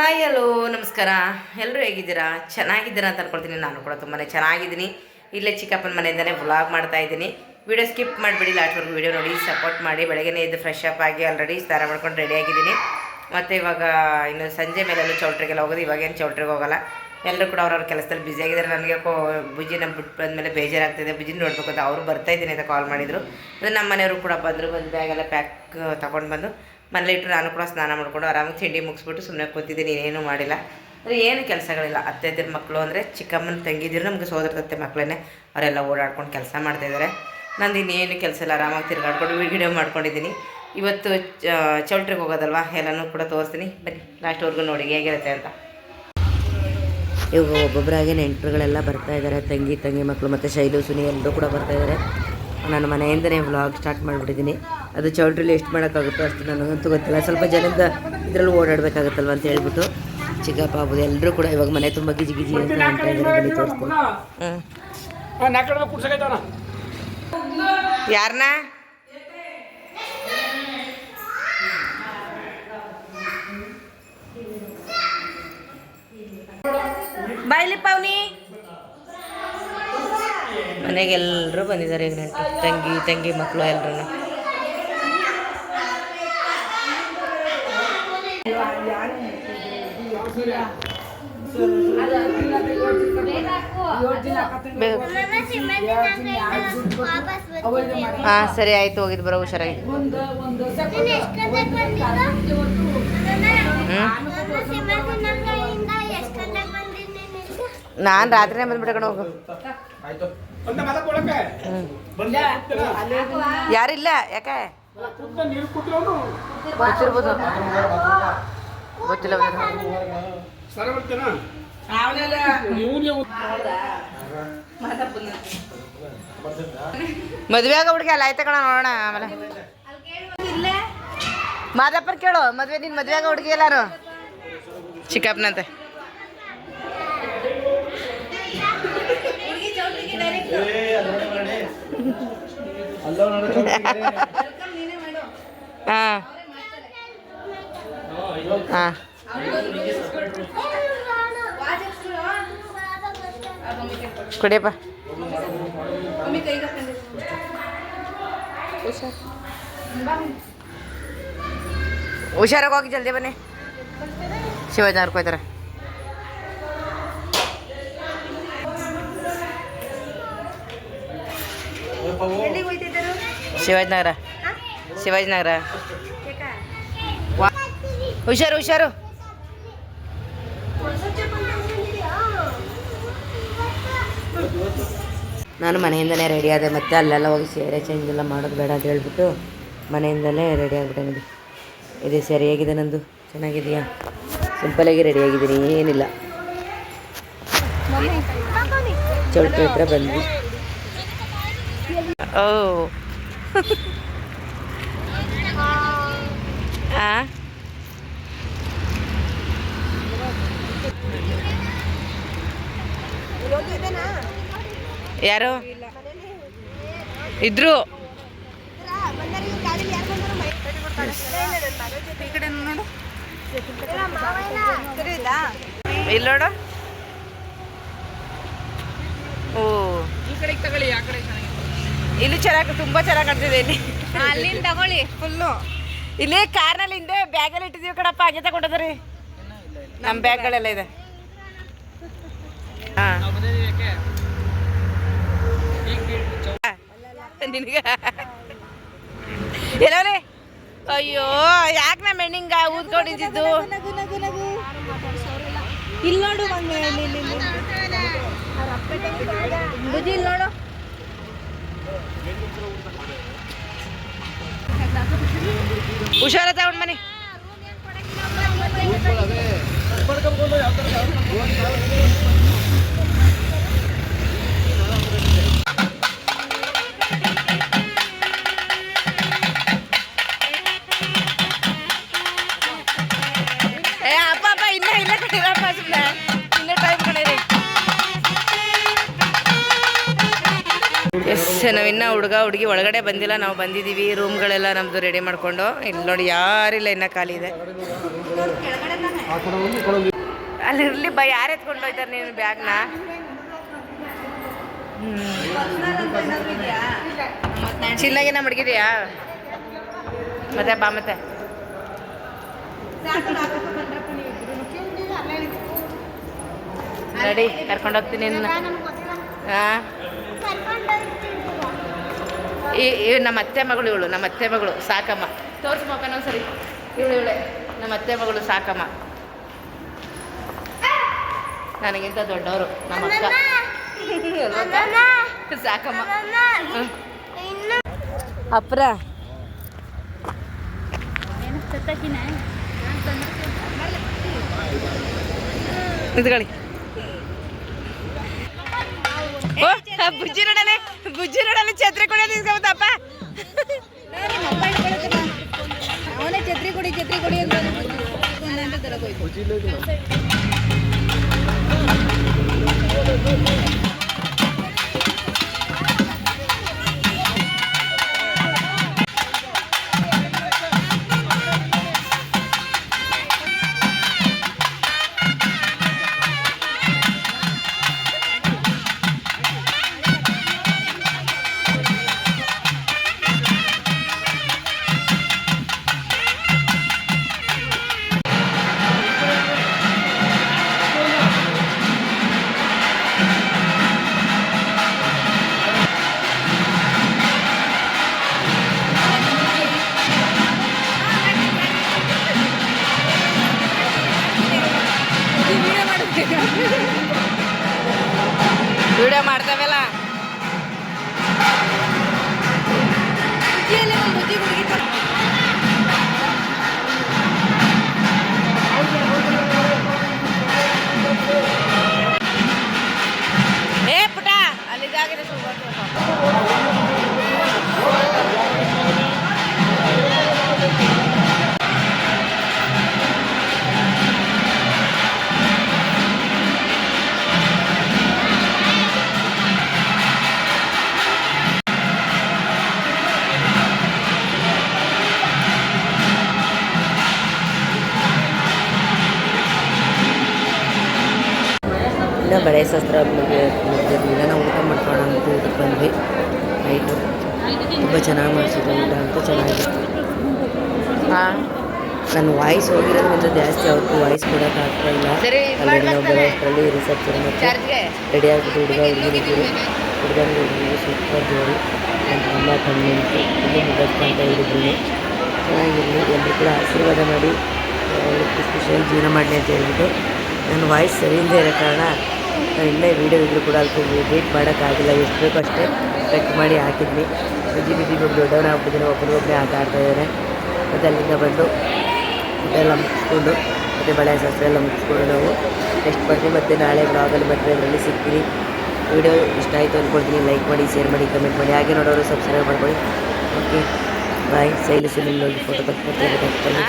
Hi hello ನಮಸ್ಕಾರ. ಎಲ್ಲರೂ ಹೇಗಿದ್ದೀರಾ? ಚೆನ್ನಾಗಿದ್ದೀರಾ ಅಂತ ಅನ್ಕೊಳ್ತೀನಿ. ನಾನು ಕೂಡ ತುಂಬಾ ಚೆನ್ನಾಗಿದ್ದೀನಿ. ಇಲ್ಲೇ ಚಿಕ್ಕಪ್ಪನ ಮನೆಯಿಂದಲೇ ವ್ಲಾಗ್ ಮಾಡ್ತಾ ಇದ್ದೀನಿ. ವಿಡಿಯೋ ಸ್ಕಿಪ್ ಮಾಡಿಬಿಡಿ, ಲಾಸ್ಟ್ವರೆಗೂ ವಿಡಿಯೋ ನೋಡಿ ಸಪೋರ್ಟ್ ಮಾಡಿ. ಬೆಳಗ್ಗೆ ಎದ್ದು ಫ್ರೆಶ್ ಅಪ್ ಆಗಿ ಆಲ್ರೆಡಿ ಸ್ನಾನ ಮಾಡ್ಕೊಂಡು ರೆಡಿಯಾಗಿದ್ದೀನಿ. ಮತ್ತು ಇವಾಗ ಇನ್ನು ಸಂಜೆ ಮೇಲೆಲ್ಲ ಚೌಟ್ರಿಗೆಲ್ಲ ಹೋಗೋದು. ಇವಾಗೇನು ಚೌಟ್ರಿಗೆ ಹೋಗೋಲ್ಲ, ಎಲ್ಲರೂ ಕೂಡ ಅವ್ರವ್ರ ಕೆಲಸದಲ್ಲಿ ಬ್ಯುಸಿಯಾಗಿದ್ದಾರೆ. ನನಗೆ ಬುಜ್ಜಿನ ಬಿಟ್ಟು ಬಂದಮೇಲೆ ಬೇಜಾರಾಗ್ತಿದೆ. ಬುಜ್ಜಿನ ನೋಡ್ಬೇಕು ಅಂತ ಅವರು ಬರ್ತಾಯಿದ್ದೀನಿ ಅಂತ ಕಾಲ್ ಮಾಡಿದರು. ನಮ್ಮ ಮನೆಯವರು ಕೂಡ ಬಂದು ಬ್ಯಾಗೆಲ್ಲ ಪ್ಯಾಕ್ ತೊಗೊಂಡು ಬಂದು ಮನೇಲಿ ಇಟ್ಟು ನಾನು ಕೂಡ ಸ್ನಾನ ಮಾಡಿಕೊಂಡು ಆರಾಮಾಗಿ ತಿಂಡಿ ಮುಗಿಸ್ಬಿಟ್ಟು ಸುಮ್ಮನೆ ಕೂತಿದ್ದೀನಿ. ಇನ್ನೇನು ಮಾಡಿಲ್ಲ. ಅಂದರೆ ಏನು ಕೆಲಸಗಳಿಲ್ಲ. ಅತ್ತೆದಿರ ಮಕ್ಕಳು ಅಂದರೆ ಚಿಕ್ಕಮ್ಮನ ತಂಗಿದಿರು ನಮಗೆ ಸೋದರದತ್ತೆ ಮಕ್ಕಳೇ. ಅವರೆಲ್ಲ ಓಡಾಡ್ಕೊಂಡು ಕೆಲಸ ಮಾಡ್ತಾಯಿದ್ದಾರೆ. ನಂದು ಇನ್ನೇನು ಕೆಲಸ ಇಲ್ಲ, ಆರಾಮಾಗಿ ತಿರ್ಗಾಡ್ಕೊಂಡು ವಿಡಿಯೋ ಮಾಡ್ಕೊಂಡಿದ್ದೀನಿ. ಇವತ್ತು ಚೌಲ್ಟ್ರಿಗೆ ಹೋಗೋದಲ್ವ, ಎಲ್ಲನೂ ಕೂಡ ತೋರಿಸ್ತೀನಿ. ಬನ್ನಿ ಲಾಸ್ಟ್ವರೆಗೂ ನೋಡಿ ಹೇಗಿರುತ್ತೆ ಅಂತ. ಇವಾಗ ಒಬ್ಬೊಬ್ಬರಾಗೆ ನೆಂಟರುಗಳೆಲ್ಲ ಬರ್ತಾಯಿದ್ದಾರೆ. ತಂಗಿ ಮಕ್ಕಳು ಮತ್ತು ಶೈಲು ಸುನಿ ಎಲ್ಲರೂ ಕೂಡ ಬರ್ತಾಯಿದ್ದಾರೆ. ನಾನು ಮನೆಯಿಂದನೇ ವ್ಲಾಗ್ ಸ್ಟಾರ್ಟ್ ಮಾಡಿಬಿಟ್ಟಿದ್ದೀನಿ. ಅದು ಚೌಲ್ಟ್ರಿಲಿ ಎಷ್ಟು ಮಾಡೋಕ್ಕಾಗುತ್ತೋ ಅಷ್ಟು ನನಗಂತೂ ಗೊತ್ತಿಲ್ಲ. ಸ್ವಲ್ಪ ಜನದ ಇದರಲ್ಲಿ ಓಡಾಡಬೇಕಾಗುತ್ತಲ್ವ ಅಂತ ಹೇಳ್ಬಿಟ್ಟು ಚಿಕ್ಕಪ್ಪ ಆಗ್ಬೋದು ಎಲ್ಲರೂ ಕೂಡ ಇವಾಗ ಮನೆ ತುಂಬ ಗಿಜಿ ಅಂತ ಅಂತ ಇದ್ದಾರೆ. ತೋರಿಸ್ತೀನಿ. ಯಾರನ್ನ ಬಾಯ್ಲಿ ಪವ್ನಿ ಮನೆಗೆ ಎಲ್ಲರೂ ಬಂದಿದ್ದಾರೆ. ಈಗ ನೆಂಟರು ತಂಗಿ ಮಕ್ಕಳು ಎಲ್ಲರೂ. ಹಾಂ ಸರಿ ಆಯಿತು, ಹೋಗಿದ್ದು ಬರೋ ಹುಷಾರಾಗಿ. ನಾನು ರಾತ್ರಿನೇ ಬಂದ್ಬಿಟ್ಕೊಂಡು ಹೋಗು. ಯಾರಿಲ್ಲ ಯಾಕೆ ಗೊತ್ತಿರ್ಬೋದು, ಗೊತ್ತಿಲ್ಲ. ಮದುವೆ ಆಗ ಹುಡುಗಿ ಅಲ್ಲ ಆಯ್ತ ಕಣ, ನೋಡೋಣ ಆಮೇಲೆ. ಮಾದಪ್ಪನ ಕೇಳು, ಮದುವೆ ನಿನ್ನ ಮದುವೆ ಆಗ ಹುಡುಗಿ ಎಲ್ಲಾರು ಚಿಕ್ಕಪ್ಪನಂತೆ. ಹಾಂ ಹಾಂ ಕುಡಿಯಪ್ಪ. ಹುಷಾರಾಗಿ ಹೋಗಿ, ಜಲ್ದಿ ಬನ್ನಿ. ಶಿವಾಜಿ ಅವ್ರು ಹೋಯ್ತಾರೆ. ಶಿವಾಜಿನಗರ. ಹುಷಾರು. ನಾನು ಮನೆಯಿಂದಲೇ ರೆಡಿ ಆದೆ. ಮತ್ತೆ ಅಲ್ಲೆಲ್ಲ ಹೋಗಿ ಸೀರೆ ಚೇಂಜ್ ಎಲ್ಲ ಮಾಡೋದು ಬೇಡ ಅಂತ ಹೇಳ್ಬಿಟ್ಟು ಮನೆಯಿಂದಲೇ ರೆಡಿ ಆಗಿಬಿಟ್ಟೆ. ಇದೆ ಸರಿ ಹೇಗಿದೆ ನಂದು? ಚೆನ್ನಾಗಿದೆಯಾ? ಸಿಂಪಲಾಗಿ ರೆಡಿ ಆಗಿದ್ದೀನಿ, ಏನಿಲ್ಲ. ಚೌಟ್ರಿ ಹತ್ರ ಬಂದ್ವಿ. ಓ ಯಾರು ಇದ್ರು? ಇಲ್ಲಿ ನೋಡು. ಓ ಇಲ್ಲಿ ಚೆನ್ನಾಗಿ, ತುಂಬ ಚೆನ್ನಾಗಿ ಕಾಣ್ತಿದೆ. ಇಲ್ಲಿ ಅಲ್ಲಿಂದ ತಗೊಳ್ಳಿ ಫುಲ್ಲು. ಇಲ್ಲಿ ಕಾರ್ನಲ್ಲಿ ಹಿಂದೆ ಬ್ಯಾಗಲ್ಲಿ ಇಟ್ಟಿದ್ದೀವಿ ಕಣಪ್ಪ, ಹಾಗೆ ತಗೊಂಡದ್ರಿ. ನಮ್ಮ ಬ್ಯಾಗ್ಗಳೆಲ್ಲ ಇದೆ. ಹಾಂ ನಿನಗೆ ಎಲ್ಲವ್ರಿ? ಅಯ್ಯೋ ಯಾಕೆ ನಮ್ಮ ಹೆಣ್ಣಿಂಗ ಊದ್ಕೊಂಡಿದ್ದು? ಇಲ್ಲಿ ನೋಡು, ಬುದ್ಧಿ ಇಲ್ಲಿ ನೋಡು. ಹುಷಾರ ತಗೊಂಡು ಬನ್ನಿ. ಎಸ್, ನಾವಿನ್ನೂ ಹುಡುಗಿ ಒಳಗಡೆ ಬಂದಿಲ್ಲ. ನಾವು ಬಂದಿದ್ದೀವಿ. ರೂಮ್ಗಳೆಲ್ಲ ನಮ್ಮದು ರೆಡಿ ಮಾಡಿಕೊಂಡು. ಇಲ್ಲಿ ನೋಡಿ ಯಾರಿಲ್ಲ, ಇನ್ನೂ ಖಾಲಿ ಇದೆ. ಅಲ್ಲಿರ್ಲಿ ಬಾ, ಯಾರು ಎತ್ಕೊಂಡು ಹೋಯ್ತಾರೆ ನೀನು ಬ್ಯಾಗ್ನ? ಚಿನ್ನಾಗಿನ ಮಡಗಿದೆಯಾ? ಮತ್ತೆ ಬಾ ಮತ್ತೆ. ರೆಡಿ, ಕರ್ಕೊಂಡು ಹೋಗ್ತೀನಿ ನಿನ್ನ. ಹಾಂ, ಈ ನಮ್ಮ ಅತ್ತೆ ಮಗಳು, ಇವಳು ನಮ್ಮ ಅತ್ತೆ ಮಗಳು ಸಾಕಮ್ಮ. ತೋರಿಸು ಮಕ್ಕನ ಸರಿ. ಇವಳೆ ನಮ್ಮ ಅತ್ತೆ ಮಗಳು ಸಾಕಮ್ಮ. ನನಗಿಂತ ದೊಡ್ಡವರು ನಮ್ಮ ಅಕ್ಕ ಸಾಕಮ್ಮ. ಅಪ್ರ ನಿಂತ್ಕೊಳ್ಳಿ. ಬುಜ್ಜಿ ನೋಡಲ್ಲ ಛತ್ರಿ ಕೊಡ ನಿಂತ್ಕೊಬತ್ತಪ್ಪ. ಅವನೇ ಛತ್ರಿ ಕೊಡಿ ಅಂತ ವಿಡಿಯೋ ಮಾಡ್ತಾವೆಲ್ಲ. ಏ ಪುಟ ಅಲ್ಲಿಗಾಗಿದೆ ಇನ್ನು ಬಳೆ ಶಾಸ್ತ್ರ ಮುಗಿದಿರಲಿಲ್ಲ. ನಾವು ಊಟ ಮಾಡ್ಕೊಂಡು ಅಂತ ಊಟಕ್ಕೆ ಬಂದ್ವಿ. ನೈಟು ತುಂಬ ಚೆನ್ನಾಗಿ ಮಾಡಿಸಿದ್ರು. ಊಟ ಅಂತೂ ಚೆನ್ನಾಗಿತ್ತು. ಹಾಂ, ನನ್ನ ವಾಯ್ಸ್ ಹೋಗಿರೋದ್ರಿಂದ ಜಾಸ್ತಿ ಅವ್ರಿಗೂ ವಾಯ್ಸ್ ಕೊಡೋಕ್ಕಾಗ್ತಾ ಇಲ್ಲ. ಆಲ್ರೆಡಿ ನಾವು ಬರೋಷ್ಟರಲ್ಲಿ ರಿಸೆಪ್ಷನ್ ಮತ್ತು ರೆಡಿ ಆಗಿಬಿಟ್ಟು ಹುಡುಗನಿಗೆ ಸೂಪರ್ ಜೋಡಿ. ನನ್ನ ಅಮ್ಮ ಕಣ್ಣಿಂತು ತುಂಬ ಮುಗಿಸ್ಕೊಂತ ಇರಿದ್ರು. ಚೆನ್ನಾಗಿರಲಿ, ಎಲ್ಲರೂ ಕೂಡ ಆಶೀರ್ವಾದ ಮಾಡಿ ಖುಷಿಯಾಗಿ ಜೀವನ ಮಾಡಲಿ ಅಂತ ಹೇಳ್ಬಿಟ್ಟು. ನನ್ನ ವಾಯ್ಸ್ ಸರಿ ಇಲ್ಲದೆ ಇರೋ ಕಾರಣ ನಾನು ಇನ್ನೇ ವೀಡಿಯೋ ಇದ್ದರೂ ಕೂಡ ಅಲ್ಲಿ ವೇಟ್ ಮಾಡೋಕ್ಕಾಗಿಲ್ಲ. ಎಷ್ಟು ಬೇಕೋ ಅಷ್ಟೇ ಕಟ್ ಮಾಡಿ ಹಾಕಿದ್ವಿ. ಬಿಜಿ ಒಬ್ಬರು ದೊಡ್ಡವನ ಆಗ್ಬಿಟ್ಟಿದ್ದೀನಿ, ಒಬ್ಬರೊಬ್ಬನೇ ಆಟ ಆಡ್ತಾಯಿದ್ದಾರೆ. ಮತ್ತು ಅಲ್ಲಿಂದ ಬಂದು ಊಟ ಎಲ್ಲ ಮುಗಿಸ್ಕೊಂಡು ಮತ್ತು ಬಳೆ ಶಾಸ್ತ್ರ ಎಲ್ಲ ಮುಗಿಸ್ಕೊಂಡು ನಾವು ನೆಕ್ಸ್ಟ್ ಬರ್ತೀವಿ. ಮತ್ತು ನಾಳೆ ಬ್ಲಾಗಲ್ಲಿ ಮತ್ತೆ ಅದರಲ್ಲಿ ಸಿಗ್ತೀನಿ. ವೀಡಿಯೋ ಇಷ್ಟ ಆಯಿತು ಅಂದ್ಕೊಳ್ತೀನಿ. ಲೈಕ್ ಮಾಡಿ, ಶೇರ್ ಮಾಡಿ, ಕಮೆಂಟ್ ಮಾಡಿ. ಹಾಗೆ ನೋಡೋರು ಸಬ್ಸ್ಕ್ರೈಬ್ ಮಾಡ್ಕೊಳ್ಳಿ. Okay bye. ಸೈಲಿಸಿ ನಿಮ್ಮಲ್ಲಿ ಫೋಟೋ ತೆಗೆದುಕೊಳ್ತೀನಿ.